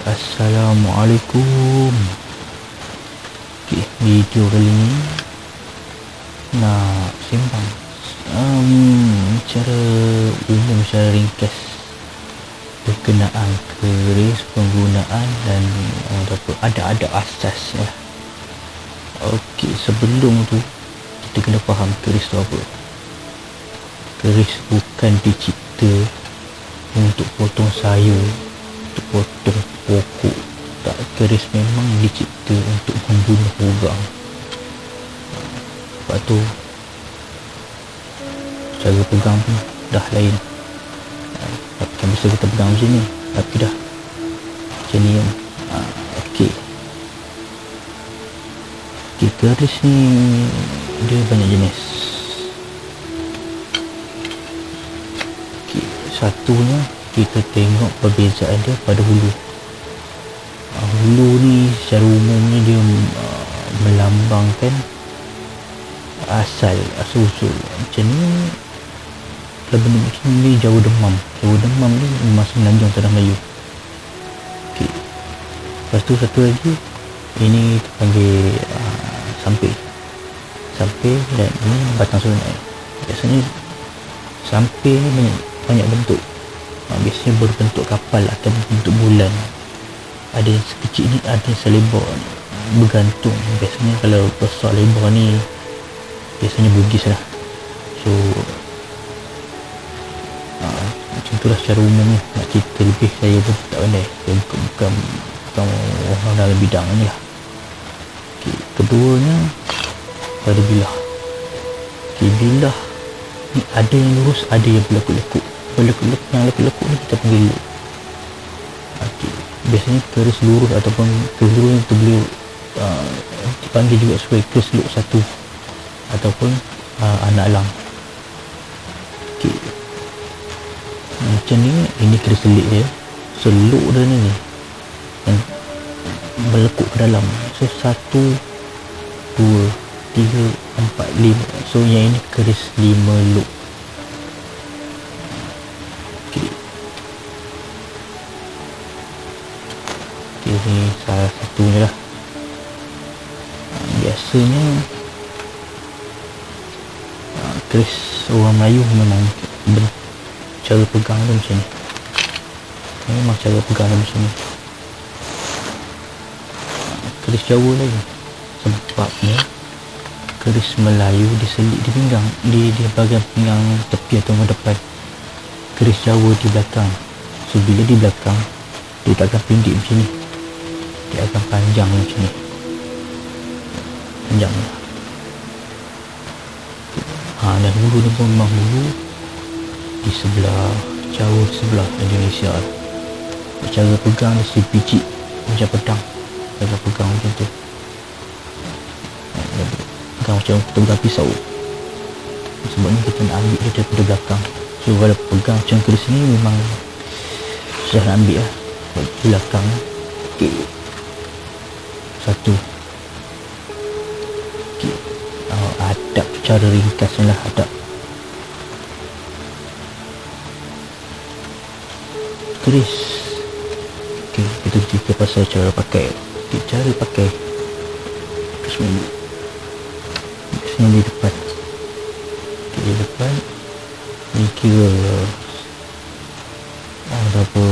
Assalamualaikum. Video kali ni nak sembang secara umum, secara ringkas berkenaan keris, penggunaan dan ada asasnya. Sebelum tu kita kena faham keris tu apa. Keris bukan dicipta untuk potong sayur, untuk potong pokok. Tak, keris memang dicipta untuk membunuh orang. Sebab tu cara pegang pun dah lain. Kan biasa kita pegang macam ni, tapi dah macam ni kan. Keris ni dia banyak jenis. Satunya kita tengok perbezaan dia pada hulu. Hulu ni secara umumnya dia melambangkan asal-usul. Macam ni, kalau benda macam ni Jawa Demam. Jawa Demam ni memang semenanjung tanah Melayu. Lepas tu satu lagi, ini terpanggil sampir. Sampir dan ini batang sungai. Biasanya sampir ni banyak bentuk. Biasanya berbentuk kapal atau bentuk bulan. Ada yang sekecil ni, ada yang selebar ni, bergantung. Biasanya kalau besar lebar ni biasanya Bugis lah. So macam tu lah secara umumnya. Nak cerita lebih saya pun tak pandai. Saya bukan orang dalam bidang ni lah. Keduanya pada bilah. Bilah ni ada yang lurus, ada yang berlekuk-lekuk. Yang lekuk-lekuk ni kita panggil luk. Biasanya keris lurus ataupun keris lurus itu boleh dipanggil juga sebagai keris luk satu ataupun anak lang. Macam ni, ini keris selik dia. Seluk dia ni yang melekuk ke dalam. So 1, 2, 3, 4, 5. So yang ini keris 5 luk. Ini salah satunya lah. Biasanya keris orang Melayu memang cara pegang dia macam ni. Memang cara pegang dia macam ni. Keris Jawa lagi, sebabnya keris Melayu diselit di pinggang, di bahagian pinggang tepi atau depan. Keris Jawa di belakang. So bila di belakang, dia takkan pendek macam ni, dia akan panjang macam ni, panjang lah. Dan hulu ni pun memang hulu di sebelah Jawa, sebelah Indonesia. Cara pegang dia sebiji macam pedang. Cara pegang macam tu, pegang macam kita pegang pisau. Sebabnya kita nak ambil dia daripada belakang. So kalau pegang macam keris ni memang susah nak ambil lah belakang. Satu. Adab cara ringkasnya lah, adab keris. Kita cerita pasal cara pakai. Cara pakai keris ni biasanya di depan. Di depan ni kira apa,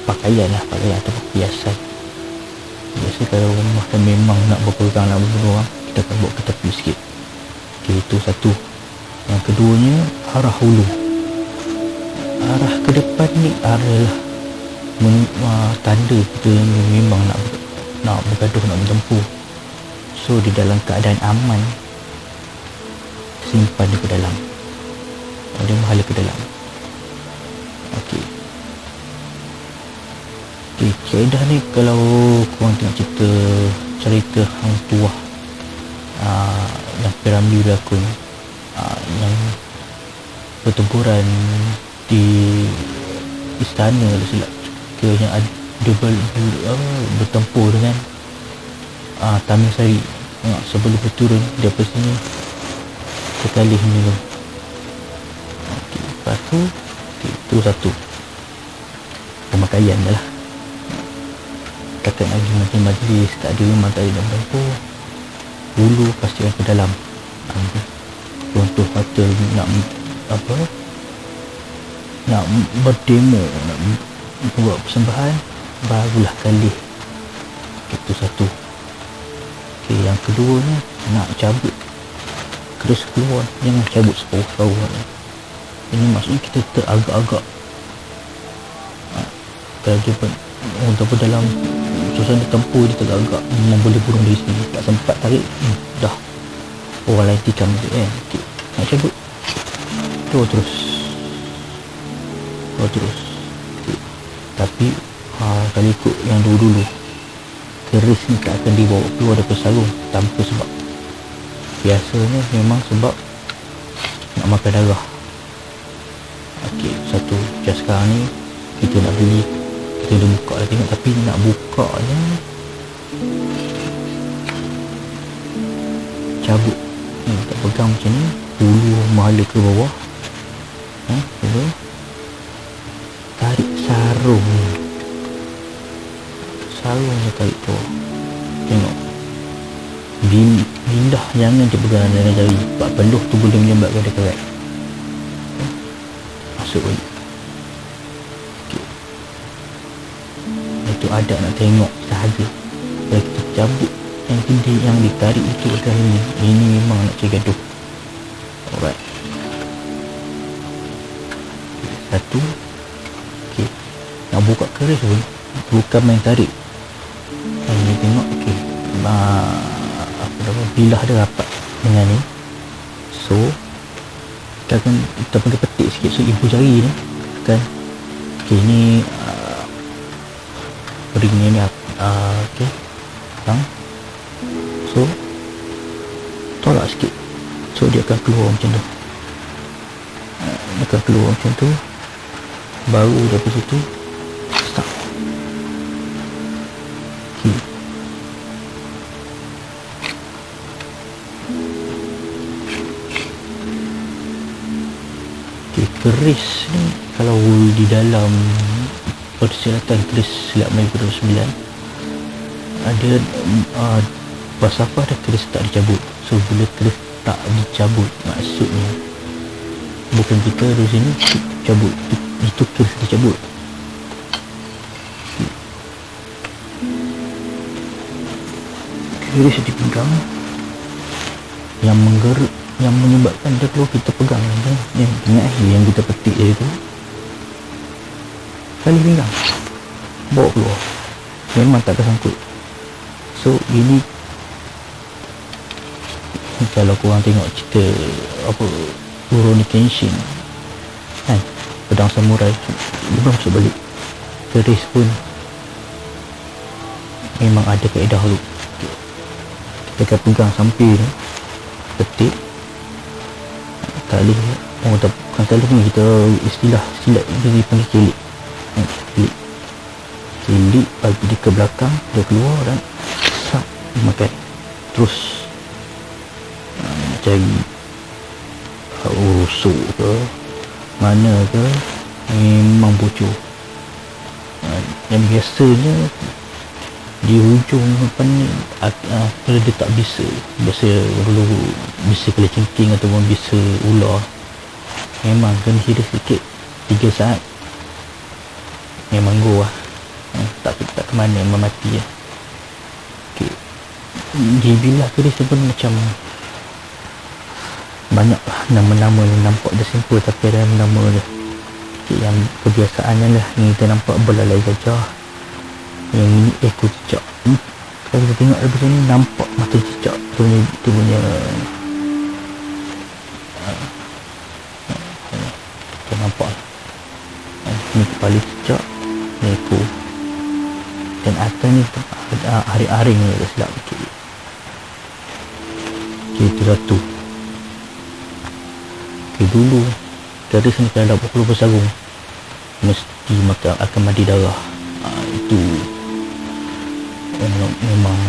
pakaian atau perhiasan. Biasa kalau rumah kan memang nak berpegang, nak berbunuh orang, kita akan bawa ke tepi sikit. Itu satu. Yang keduanya, arah hulu. Arah ke depan ni adalah tanda kita memang nak bergaduh, nak bertempur. So di dalam keadaan aman, simpan dia ke dalam, dia menghala ke dalam. Okay, kaedah ni kalau korang tengok cerita hang tuah yang Piramli berlakon, yang pertempuran di istana silap ke yang ada bertempur dengan Tamil Sari. Sebelum berturun daripada sini sekali ni tu. Okay, lepas tu itu satu pemakaian dah lah. Katakan lagi majlis tak ada, memang tak ada dalam bertempur, hulu pastikan ke dalam. Contoh kata nak berdemo, nak buat persembahan, barulah kali. Itu satu. Okay, yang keduanya nak cabut keris keluar, jangan cabut separuh-separuh. Ini maksudnya kita teragak-agak kalau dia ataupun dalam suasana tempur, dia teragak memang boleh burung dari sini, tak sempat tarik, dah orang lain tikam je kan. Okay, nak cabut terus okay. Tapi kalau ikut yang dulu keris ni tak akan dibawa keluar daripada sarung tanpa sebab. Biasanya memang sebab nak makan darah. Okey, satu. Macam sekarang ni kita nak beli, kita dah buka dah tengok, tapi nak bukanya cabut tak pegang macam ni, hulu mahala ke bawah, tarik sarung dia tarik bawah. Tengok bilah, jangan dia pegang dengan jari, sebab peluh tu boleh menyebabkan dia kerek. Masuk balik. Okay. Itu ada nak tengok sahaja. Kalau kita cabut yang gede yang ditarik itu adalah ini memang nak cari gaduh. Alright. Satu. Okay. Nak buka keris pun bukan main tarik. Ini tengok, okey. Bilah dia rapat dengan ni. So kita akan petik sikit. So ibu jari ni kan, okey, ni ringnya ni okey, so tolak sikit, so dia akan keluar macam tu. Dia akan keluar macam tu, baru dari situ start. Okay. Okay, keris ni kalau di dalam persilatan keris silat Melayu ke-29 ada falsafah dah, keris tak dicabut. So bila keris tak dicabut, maksudnya bukan kita dari sini cabut, itu keris dicabut. Keris dipegang, yang menggerak, yang menyebabkan dia keluar, kita pegang kan? Yang kita petik dia tu kali pinggang, bawa keluar, memang tak tersangkut. So ini kalau korang tengok cerita Rurouni Kenshin kan, pedang samurai dia masuk balik. Keris pun memang ada kaedah tu. Kita akan pegang samping ni, petik tali, bukan tali ni, kita istilah silat dia dipanggil kilik. Kilik bagi dia ke belakang, dia keluar dan sak makan. Terus cari rusuk ke mana ke, memang bocor. Yang biasanya di hujung ni kalau dia tak bisa, biasa dulu bisa kelacingking ataupun bisa ular, memang kena kira sikit 3 saat memang go lah, tak ke mana, memang mati lah. Okay. Di bilah keris pun macam banyak lah nama-nama yang nampak dia simple tapi ada nama dia. Okay, yang kebiasaannya lah ni kita nampak belalai gajah, yang ini ekor cicak. Kalau kita tengok dari sini nampak mata cicak tu punya kita nampak ni kepala cicak, ni ekor. dan atas ni aring-aring ni tak silap. Itu satu. Dulu keris ni kalau ada pukul bersarung mesti akan mandi darah. Itu memang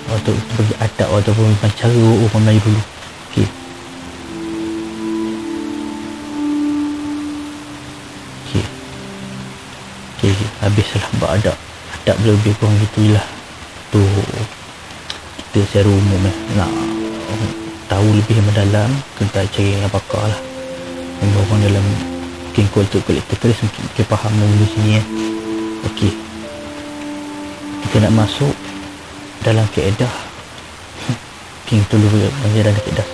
atau bagi adab ataupun cara orang Melayu dulu. Okey, habislah beradab. Adab lebih kurang gitulah. Tu kita secara umum nak tahu lebih mendalam tentang cara yang pakar lah. Yang orang dalam mungkin kultur kolektor keris mungkin kita faham dulu sini. Okey, kita nak masuk dalam kaedah mungkin kita dulu belajar dalam kaedah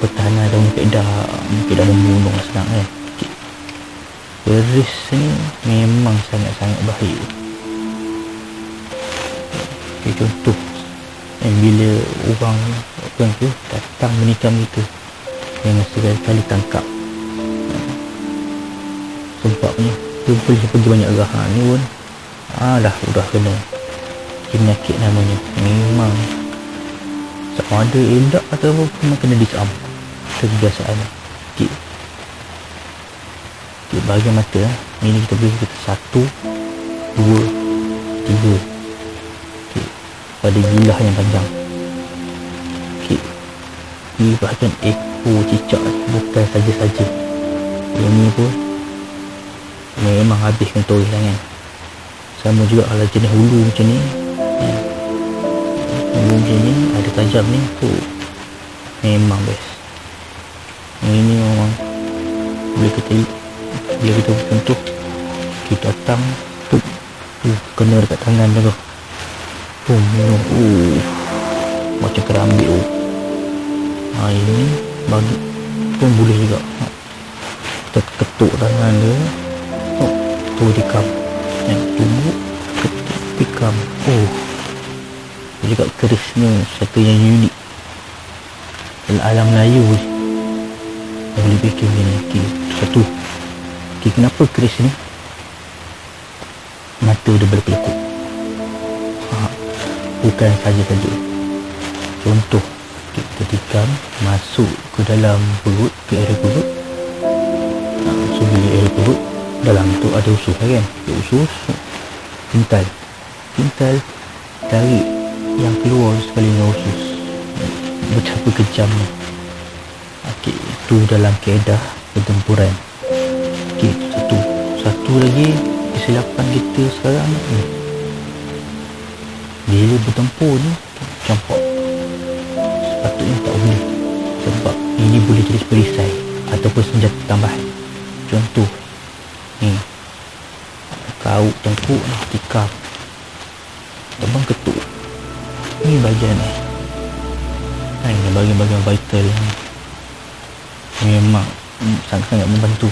pertahanan dalam kaedah membunuh lah senang kan. Keris ni memang sangat-sangat bahaya. Contoh bila orang tu datang menikam kita dengan sekali tangkap, sebabnya dia boleh pergi banyak arah. Ni pun udah kena penyakit namanya. Memang sama ada elak ataupun memang kena disarm. Kebiasaan. Okey, bagi mata ini kita beri kita 1, 2, 3. Okey, pada gilah yang panjang. Okey, di bahagian ekor cicak bukan saja-saja, ini pun memang habis contoh kan. Sama juga kalau jenis hulu macam ni, hulu macam ni ada tajam ni tu memang best. Ini memang boleh kita contoh kita datang tu kena dekat tangan dia tu macam keramik ini bagi pun boleh juga kita ketuk tangan dia tu dikam tumbuk ketuk dikam. Juga keris ni satu yang unik dalam alam Melayu boleh bikin ni. Satu, kenapa keris ni mata dia berkelekuk? Bukan saja-saja. Contoh, kita tikam masuk ke dalam perut, ke area perut. So bila area perut, dalam tu ada usus kan? Usus pintal tarik yang keluar sekali dengan usus. Betapa kejamnya. Okey, itu dalam kaedah pertempuran. Okey, satu lagi kesilapan kita sekarang ni. Bila bertempur ni campak, sepatutnya tak boleh, sebab ini boleh jadi perisai ataupun senjata tambahan. Contoh ni, kau tengkuk ni tikam, abang ketuk, ni bahagian ni, ini bahagian-bahagian vital ni. Memang sangat-sangat membantu.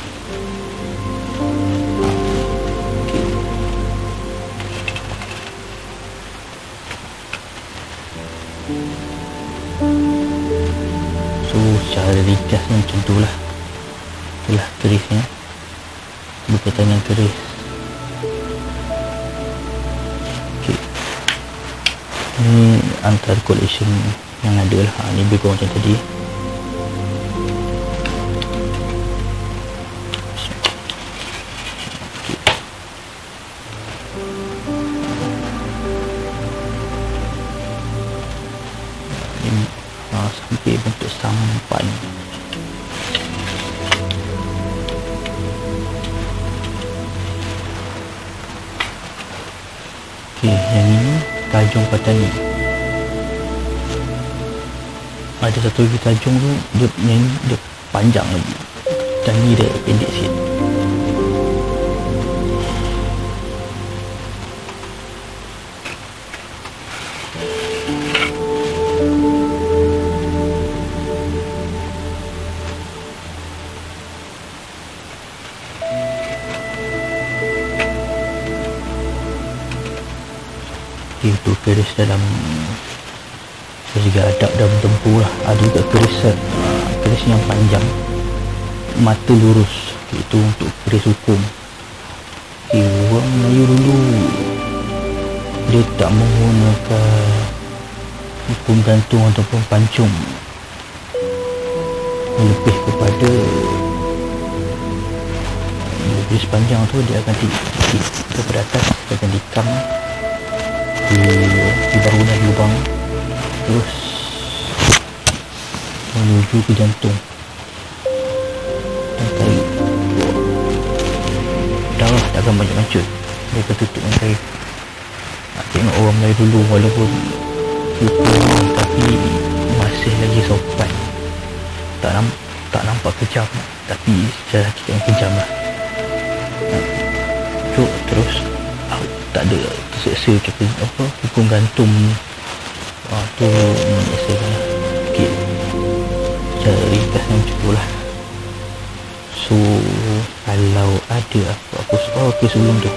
So secara ringkas macam itulah kerisnya, berkaitan dengan keris. Okay, ni antara collection yang ada lah. Ni lebih kurang macam tadi. Sampai bentuk sampan. Okey, yang ini tajung patani. Ada satu lagi tajung tu dia panjang lagi, dan ni dia pendek sikit. Itu keris dalam segi adab dan bertempur lah. Ada juga keris yang panjang, mata lurus. Itu untuk keris hukum. Orang Melayu dulu tak menggunakan hukum gantung ataupun pancung, lebih kepada lebih sepanjang tu dia akan daripada atas dia akan dikam di bahu dan lubang, terus menuju ke jantung dan tarik. Darah tak akan banyak mancut, dia akan tutup dengan kain. Tengok orang Melayu dulu walaupun lupa tapi masih lagi sopan, tak nampak kejam tapi secara hakikatnya kejam lah. Terus tak ada terseksa macam apa hukum gantung tu menyelesaikan lah. Okay, cara ringkasnya macam tu lah. So kalau ada apa-apa soal sebelum tu,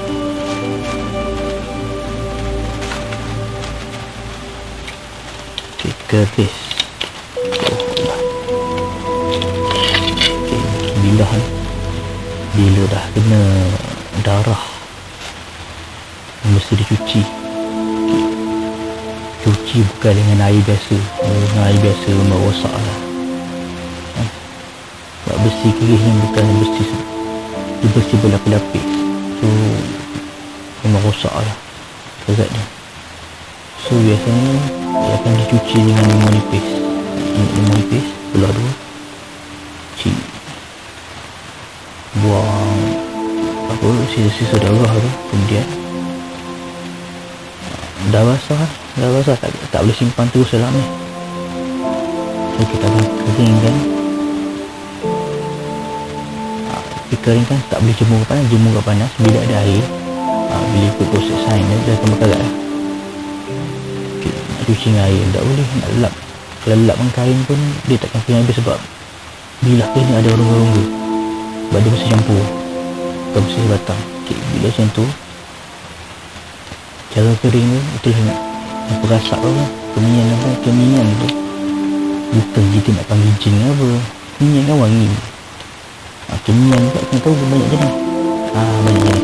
keris bila dah kena darah mesti dicuci. Cuci bukan dengan air biasa, dengan air biasa memang rosak lah. Sebab besi keris ni bukan besi, dia besi berlapis-lapis, so memang rosak lah kerat dia. So biasanya dia akan dicuci dengan limau nipis, belah dua, cuci, buang apa sisa-sisa darah tu. Kemudian dah basah tak boleh simpan terus dalam ni, so kita akan keringkan. Keringkan tak boleh jemur ke panas, bila ada air, bila ikut proses sains dia akan berkarat lah. Cuci dengan air tak boleh, nak lap, kalau lapkan kain pun dia takkan kering habis sebab bilah kain ni ada rongga-rongga sebab dia mesti campur bukan mesti batang. Bila macam tu cara kering tu, itulah yang perasak tu, keminyan tu bukan kita nak panggil jin apa, keminyan kan wangi. Keminyan juga kena tahu banyak jenis, banyak jenis.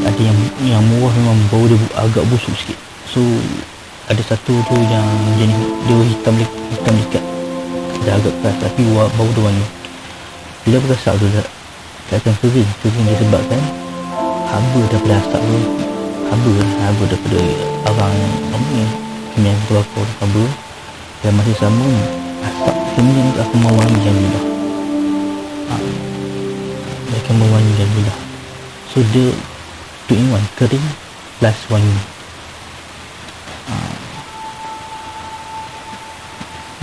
Ada yang murah memang bau dia agak busuk sikit, so ada satu tu yang jenis dia hitam dekat, dia agak keras tapi bau dia wangi. Bila berasak tu tak akan kering disebabkan haba daripada asap tu, haba daripada arang keminyan keluar haba, dan masih sama asap keminyan tu akan mewangikan lidah, dia akan mewangikan lidah. So dia 2 in 1, kering plus wangi.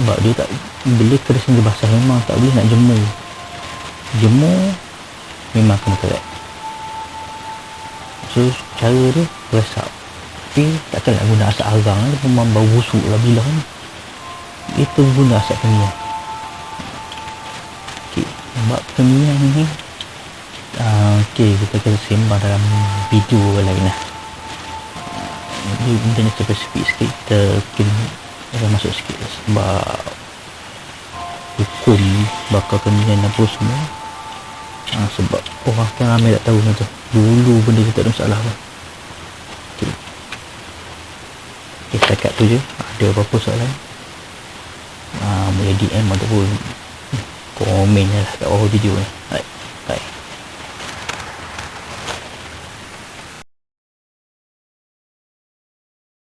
Sebab dia tak, bila keris ni basah memang tak boleh nak jemur memang kena kerat. So cara dia resap, tapi takkan nak guna asap arang, dia memang bau busuk lah bilah ni. Itu guna asap keminyan. Sebab keminyan ni kita akan sembang dalam video lain lah. Ini benda spesifik sikit, kita akan masuk sikit sebab hukum bakar keminyan apa semua. Sebab orang kan ramai tak tahu tu. Dulu benda tu tak ada masalah pun. Setakat tu je. Ada apa-apa soalan, boleh DM ataupun komen je lah kat bawah video ni. Bye.